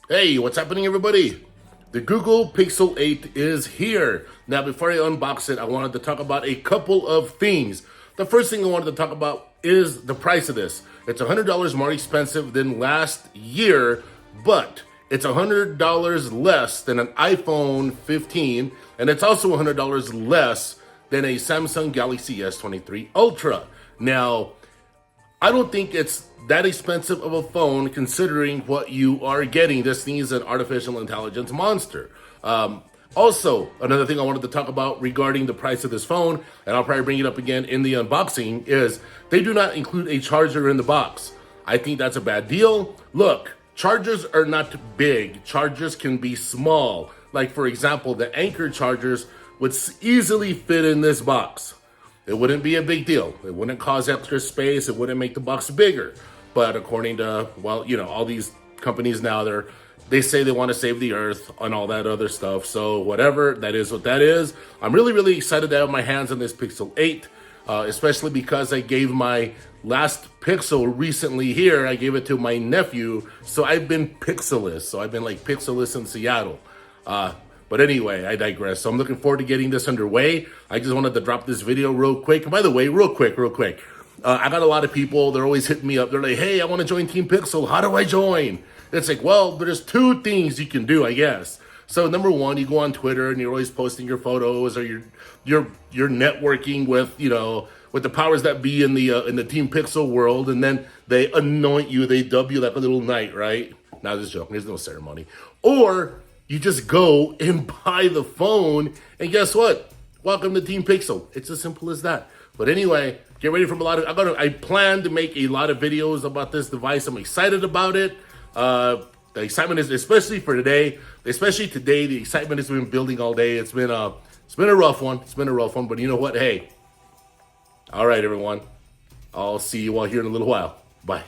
Hey, what's happening, everybody? The Google Pixel 8 is here. Now, before I unbox it, I wanted to talk about a couple of things. The first thing I wanted to talk about is the price of this. It's $100 more expensive than last year, but it's $100 less than an iPhone 15, and it's also $100 less than a Samsung Galaxy S23 Ultra. Now, I don't think it's that expensive of a phone considering what you are getting. This thing is an artificial intelligence monster. Also, another thing I wanted to talk about regarding the price of this phone, and I'll probably bring it up again in the unboxing, is they do not include a charger in the box. I think that's a bad deal. Look, chargers are not big. Chargers can be small. Like, for example, the Anker chargers would easily fit in this box. It wouldn't be a big deal. It wouldn't cause extra space. It wouldn't make the box bigger. But according to, all these companies now, they say they want to save the earth and all that other stuff. So whatever, that is what that is. I'm really, really excited to have my hands on this Pixel 8, especially because I gave my last Pixel recently here. I gave it to my nephew. So I've been Pixelless. So I've been like Pixelless in Seattle. But anyway, I digress. So I'm looking forward to getting this underway. I just wanted to drop this video real quick. And by the way, real quick. I got a lot of people, they're always hitting me up. They're like, hey, I want to join Team Pixel. How do I join? It's like, well, there's two things you can do, I guess. So number one, you go on Twitter and you're always posting your photos, or you're networking with, with the powers that be in the Team Pixel world. And then they anoint you, they dub you like a little knight, right? Now, this joke, there's no ceremony. Or you just go and buy the phone, and guess what? Welcome to Team Pixel. It's as simple as that. But anyway, get ready for I plan to make a lot of videos about this device. I'm excited about it. The excitement is, especially for today, the excitement has been building all day. It's been a rough one. But you know what? Hey, all right, everyone. I'll see you all here in a little while. Bye.